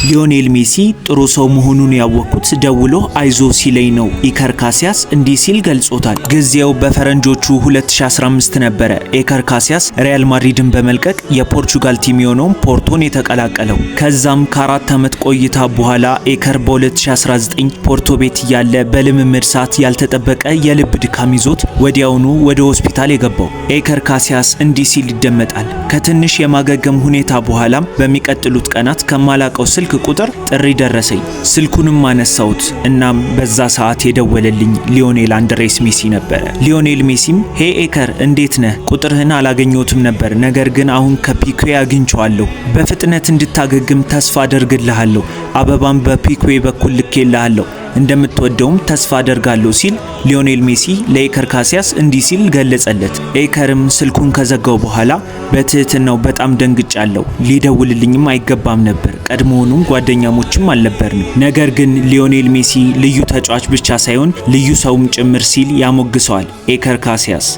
ሊዮኔል ሜሲ ጥሩ ሰው መሆኑን ያወቅኩት ደውሎ አይዞ ሲለኝ ነው። ኢከር ካሲያስ እንዲህ ሲል ገልጾታል። ጊዜው በፈረንጆቹ 2015 ነበረ። ኢከር ካሲያስ ሪያል ማድሪድን በመልቀቅ የፖርቹጋል ቲም የሆነውን ፖርቶን የተቀላቀለው። ከዛም ከ4 ዓመት ቆይታ በኋላ ኢከር በ2019 ፖርቶ ቤት ያለ በልምምድ ሰዓት ያልተጠበቀ የልብ ድካም ይዞት ወዲያውኑ ወደ ሆስፒታል የገባው። ኢከር ካሲያስ እንዲህ ሲል ይደመጣል። ከትንሽ የማገገም ሁኔታ በኋላም በሚቀጥሉት ቀናት ከማላቀው ስልክ ቁጥር ጥሪ ደረሰኝ። ስልኩንም አነሳውት። እናም በዛ ሰዓት የደወለልኝ ሊዮኔል አንድሬስ ሜሲ ነበር። ሊዮኔል ሜሲም ሄ ኢከር እንዴት ነህ? ቁጥርህን አላገኘሁትም ነበር፣ ነገር ግን አሁን ከፒኩዌ አግኝቼዋለሁ። በፍጥነት እንድታገግም ተስፋ አደርግልሃለሁ። አበባም በፒኩዌ በኩል ልኬልሃለሁ። እንደምትወደውም ተስፋ አደርጋለሁ ሲል ሊዮኔል ሜሲ ለኢከር ካሲያስ እንዲህ ሲል ገለጸለት። ኢከርም ስልኩን ከዘጋው በኋላ በትህትናው በጣም ደንግጫለሁ። ሊደውልልኝም አይገባም ነበር። ቀድሞውንም ጓደኛሞችም አልነበርንም። ነገር ግን ሊዮኔል ሜሲ ልዩ ተጫዋች ብቻ ሳይሆን ልዩ ሰውም ጭምር ሲል ያሞግሰዋል ኢከር ካሲያስ።